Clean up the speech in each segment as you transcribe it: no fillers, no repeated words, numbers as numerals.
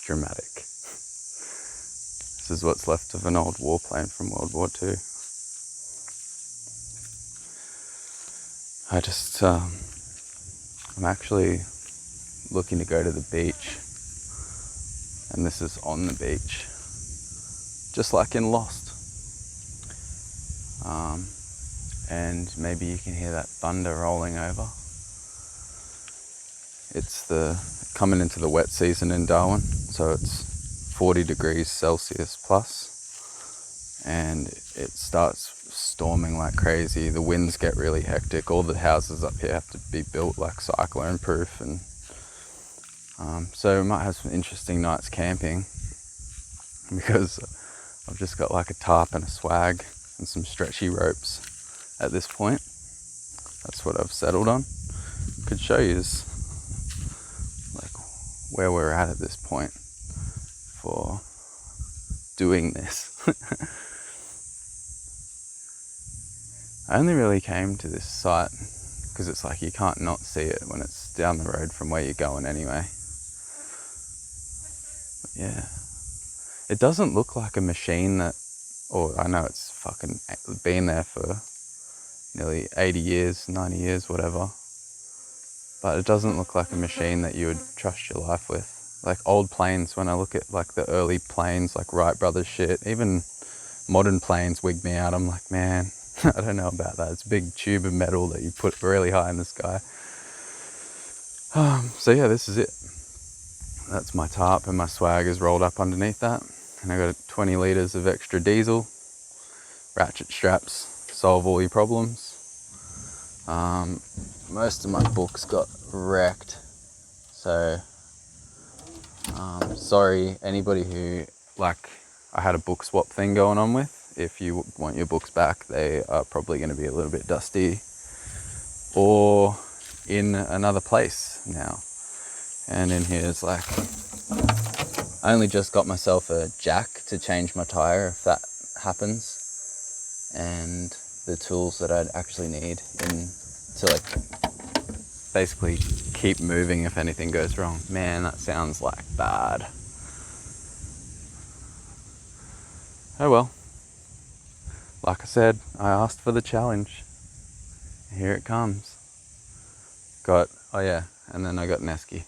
dramatic. This is what's left of an old warplane from World War II. I'm actually looking to go to the beach, and this is on the beach, just like in Lost. And maybe you can hear that thunder rolling over. It's coming into the wet season in Darwin, so it's 40 degrees Celsius plus, and it starts storming like crazy. The winds get really hectic. All the houses up here have to be built like cyclone proof, and so we might have some interesting nights camping, because I've just got like a tarp and a swag and some stretchy ropes at this point. That's what I've settled on. Could show you like where we're at this point for doing this. I only really came to this site because it's like you can't not see it when it's down the road from where you're going anyway. But yeah, it doesn't look like a machine that, or I know it's fucking been there for nearly 80 years, 90 years, whatever, but it doesn't look like a machine that you would trust your life with. Like old planes, when I look at like the early planes, like Wright Brothers shit, even modern planes wig me out. I'm like, man, I don't know about that. It's a big tube of metal that you put really high in the sky. So yeah, this is it. That's my tarp, and my swag is rolled up underneath that. And I got 20 litres of extra diesel, ratchet straps, solve all your problems. Most of my books got wrecked, so sorry anybody who, like, I had a book swap thing going on with. If you want your books back, they are probably going to be a little bit dusty or in another place now. And in here is like, I only just got myself a jack to change my tire if that happens, and the tools that I'd actually need to like basically keep moving if anything goes wrong. Man, that sounds like bad. Oh well. Like I said, I asked for the challenge. Here it comes. Oh yeah, and then I got an esky.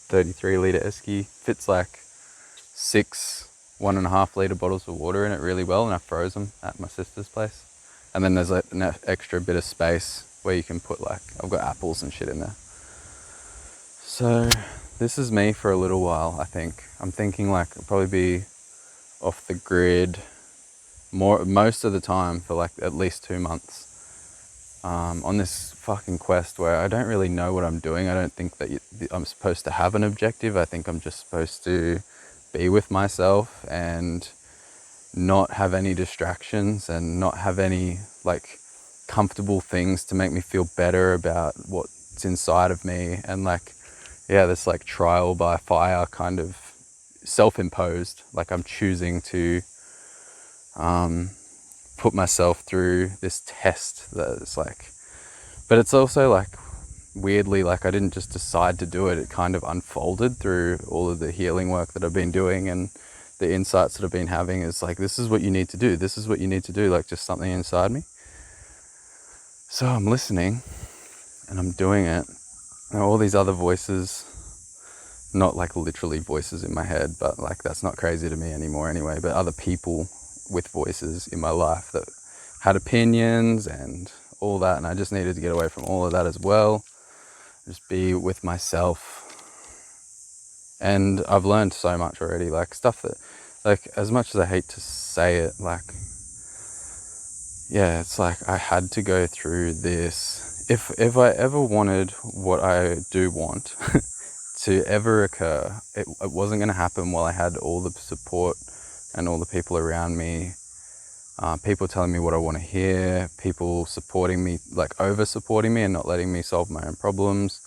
33 litre esky. Fits like 6 1.5 litre bottles of water in it really well, and I froze them at my sister's place. And then there's like an extra bit of space where you can put, like, I've got apples and shit in there. So this is me for a little while, I think. I'm thinking like I'll probably be off the grid most of the time for like at least 2 months, on this fucking quest where I don't really know what I'm doing. I don't think that I'm supposed to have an objective. I think I'm just supposed to be with myself and not have any distractions and not have any like comfortable things to make me feel better about what's inside of me. And like, yeah, this like trial by fire kind of self-imposed, like I'm choosing to put myself through this test that is like, but it's also like weirdly, like I didn't just decide to do it. It kind of unfolded through all of the healing work that I've been doing, and the insights that I've been having is like, this is what you need to do. This is what you need to do. Like just something inside me. So I'm listening and I'm doing it. And all these other voices, not like literally voices in my head, but like that's not crazy to me anymore anyway, but other people with voices in my life that had opinions and all that, and I just needed to get away from all of that as well. Just be with myself. And I've learned so much already, like stuff that, like, as much as I hate to say it, like, yeah, it's like I had to go through this. If I ever wanted what I do want to ever occur, it wasn't going to happen while I had all the support and all the people around me, people telling me what I want to hear, people supporting me, like over supporting me and not letting me solve my own problems,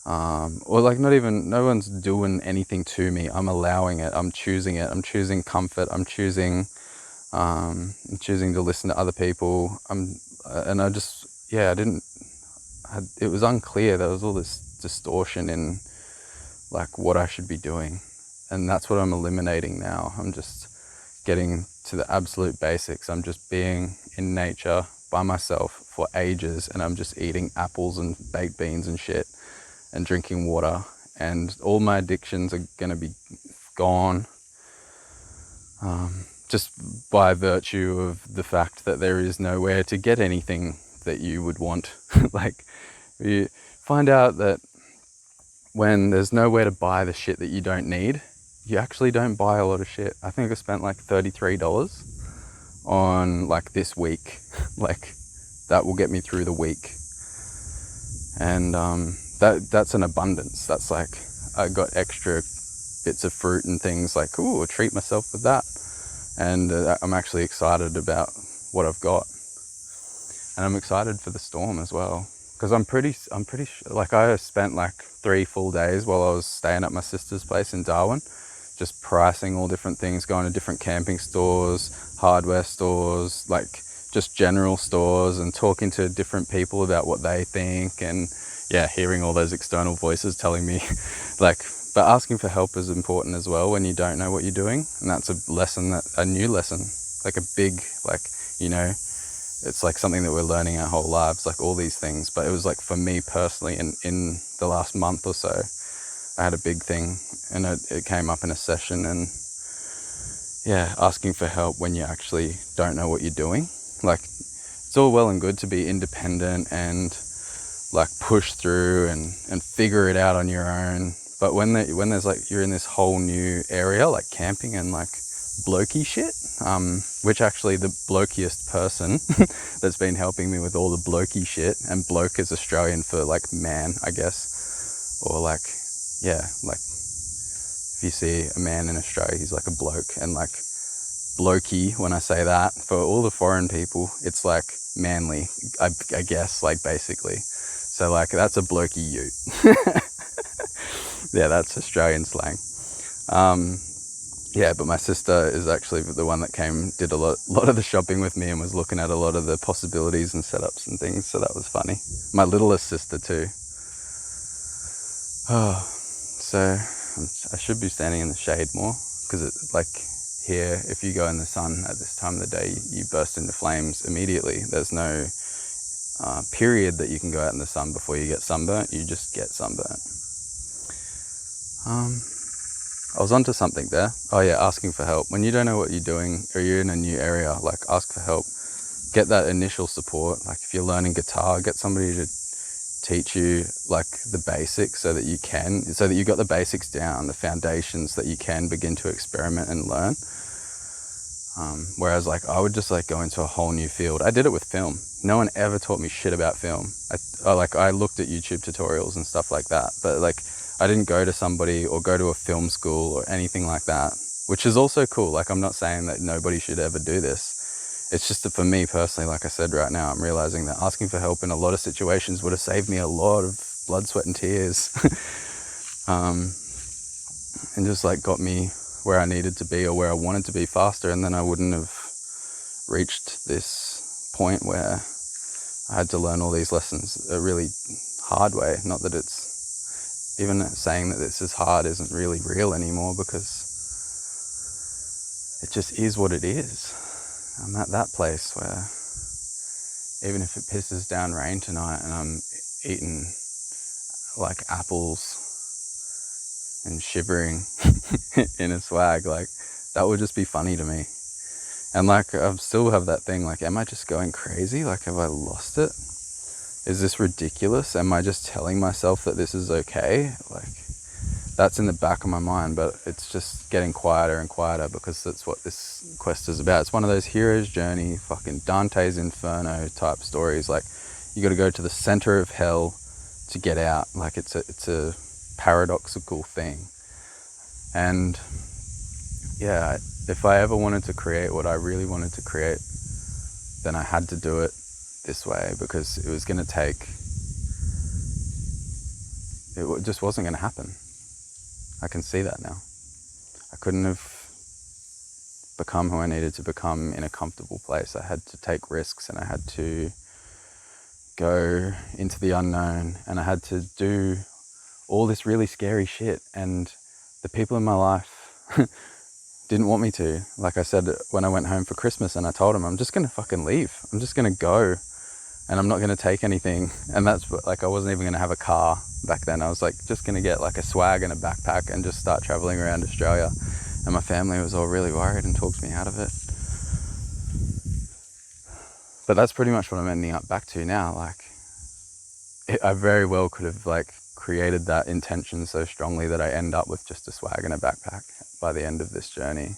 or like no one's doing anything to me. I'm allowing it. I'm choosing it. I'm choosing comfort. I'm choosing to listen to other people. It was unclear. There was all this distortion in like what I should be doing. And that's what I'm eliminating now. I'm just getting to the absolute basics. I'm just being in nature by myself for ages, and I'm just eating apples and baked beans and shit and drinking water, and all my addictions are gonna be gone, just by virtue of the fact that there is nowhere to get anything that you would want. Like, you find out that when there's nowhere to buy the shit that you don't need, you actually don't buy a lot of shit. I think I spent like $33 on like this week. Like, that will get me through the week. And that's an abundance. That's like, I got extra bits of fruit and things, like, ooh, I'll treat myself with that. And I'm actually excited about what I've got. And I'm excited for the storm as well. Because I'm pretty sure, like, I spent like 3 full days while I was staying at my sister's place in Darwin, just pricing all different things, going to different camping stores, hardware stores, like just general stores, and talking to different people about what they think, and yeah, hearing all those external voices telling me like, but asking for help is important as well when you don't know what you're doing. And that's a new lesson, like a big, like, you know, it's like something that we're learning our whole lives, like all these things. But it was like, for me personally, in the last month or so, I had a big thing, and it came up in a session. And yeah, asking for help when you actually don't know what you're doing. Like, it's all well and good to be independent and like push through and figure it out on your own. But when there's like, you're in this whole new area, like camping and like blokey shit, which actually the blokiest person that's been helping me with all the blokey shit, and bloke is Australian for like man, I guess, or like, yeah, like if you see a man in Australia, he's like a bloke. And like blokey, when I say that, for all the foreign people, it's like manly, I guess, like basically. So like, that's a blokey ute. Yeah, that's Australian slang. Yeah, but my sister is actually the one that did a lot of the shopping with me, and was looking at a lot of the possibilities and setups and things. So that was funny. My littlest sister too. Oh, so I should be standing in the shade more, because it, like here, if you go in the sun at this time of the day, you burst into flames immediately. There's no period that you can go out in the sun before you get sunburnt. You just get sunburnt. I was onto something there. Oh yeah, asking for help. When you don't know what you're doing, or you're in a new area, like, ask for help. Get that initial support. Like, if you're learning guitar, get somebody to teach you like the basics, so that you got the basics down, the foundations, that you can begin to experiment and learn. Whereas like, I would just like go into a whole new field. I did it with film. No one ever taught me shit about film. I looked at YouTube tutorials and stuff like that, but like, I didn't go to somebody or go to a film school or anything like that, which is also cool. Like, I'm not saying that nobody should ever do this. It's just that for me personally, like I said, right now, I'm realizing that asking for help in a lot of situations would have saved me a lot of blood, sweat and tears. And just like got me where I needed to be, or where I wanted to be, faster. And then I wouldn't have reached this point where I had to learn all these lessons a really hard way. Not that it's, even saying that this is hard isn't really real anymore, because it just is what it is. I'm at that place where even if it pisses down rain tonight and I'm eating like apples and shivering in a swag, like, that would just be funny to me. And like, I still have that thing, like, am I just going crazy? Like, have I lost it? Is this ridiculous? Am I just telling myself that this is okay? Like, that's in the back of my mind, but it's just getting quieter and quieter, because that's what this quest is about. It's one of those hero's journey, fucking Dante's Inferno type stories. Like, you got to go to the center of hell to get out. Like, it's a paradoxical thing. And yeah, if I ever wanted to create what I really wanted to create, then I had to do it this way, because it was going to take, it just wasn't going to happen. I can see that now. I couldn't have become who I needed to become in a comfortable place. I had to take risks, and I had to go into the unknown, and I had to do all this really scary shit, and the people in my life didn't want me to. Like I said, when I went home for Christmas and I told them, I'm just going to fucking leave. I'm just going to go and I'm not going to take anything. And that's like, I wasn't even going to have a car back then. I was like, just going to get like a swag and a backpack and just start traveling around Australia. And my family was all really worried and talked me out of it. But that's pretty much what I'm ending up back to now. Like, I very well could have like created that intention so strongly that I end up with just a swag and a backpack by the end of this journey.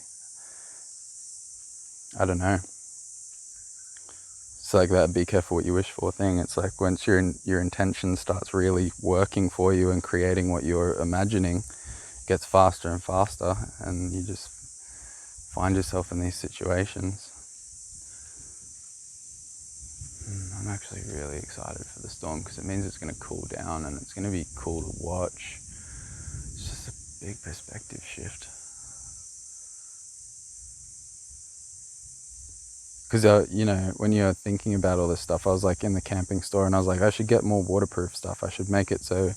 I don't know. It's like that be careful what you wish for thing. It's like once your intention starts really working for you and creating what you're imagining, it gets faster and faster, and you just find yourself in these situations. I'm actually really excited for the storm because it means it's going to cool down and it's going to be cool to watch. It's just a big perspective shift. Because, you know, when you're thinking about all this stuff, I was like in the camping store and I was like, I should get more waterproof stuff. I should make it so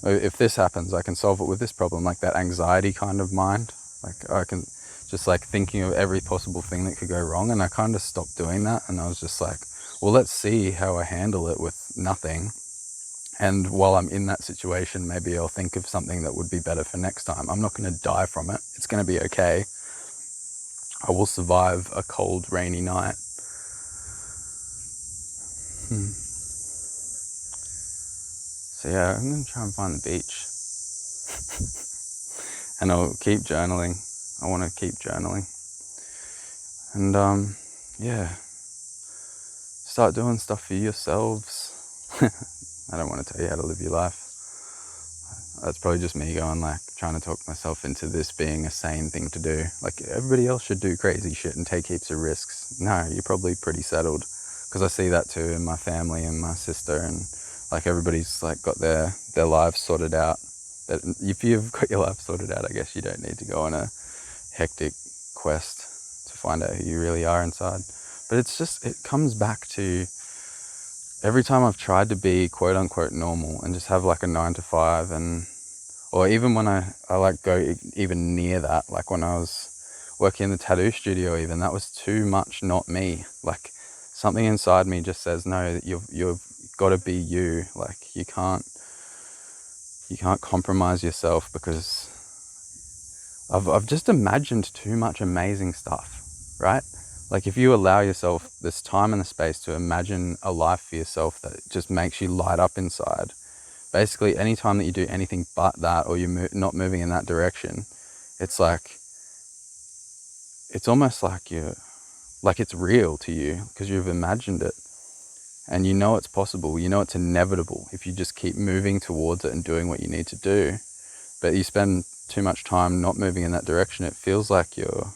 if this happens, I can solve it with this problem, like that anxiety kind of mind. Like I can just like thinking of every possible thing that could go wrong. And I kind of stopped doing that. And I was just like, well, let's see how I handle it with nothing. And while I'm in that situation, maybe I'll think of something that would be better for next time. I'm not going to die from it. It's going to be okay. I will survive a cold, rainy night. So yeah, I'm going to try and find the beach. And I'll keep journaling. I want to keep journaling. And yeah, start doing stuff for yourselves. I don't want to tell you how to live your life. That's probably just me going like trying to talk myself into this being a sane thing to do. Like everybody else should do crazy shit and take heaps of risks. No, you're probably pretty settled, because I see that too in my family and my sister, and like everybody's like got their lives sorted out. That if you've got your life sorted out, I guess you don't need to go on a hectic quest to find out who you really are inside. But it's just, it comes back to every time I've tried to be quote unquote normal and just have like a 9 to 5, and or even when I like go even near that, like when I was working in the tattoo studio, even that was too much not me. Like something inside me just says no, that you've got to be you. Like you can't compromise yourself, because I've just imagined too much amazing stuff, right? Like if you allow yourself this time and the space to imagine a life for yourself that just makes you light up inside, basically anytime that you do anything but that, or you're not moving in that direction, it's like, it's almost like it's real to you because you've imagined it, and you know it's possible, you know it's inevitable if you just keep moving towards it and doing what you need to do. But you spend too much time not moving in that direction, it feels like you're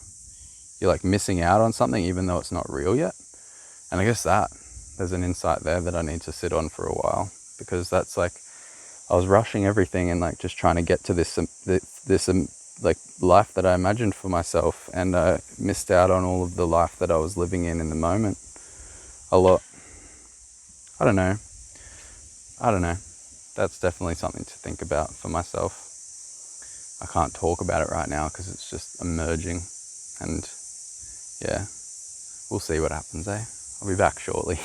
like missing out on something even though it's not real yet. And I guess there's an insight there that I need to sit on for a while, because that's like, I was rushing everything and like just trying to get to this like life that I imagined for myself, and I missed out on all of the life that I was living in the moment a lot. I don't know. That's definitely something to think about for myself. I can't talk about it right now because it's just emerging, and yeah, we'll see what happens, eh? I'll be back shortly.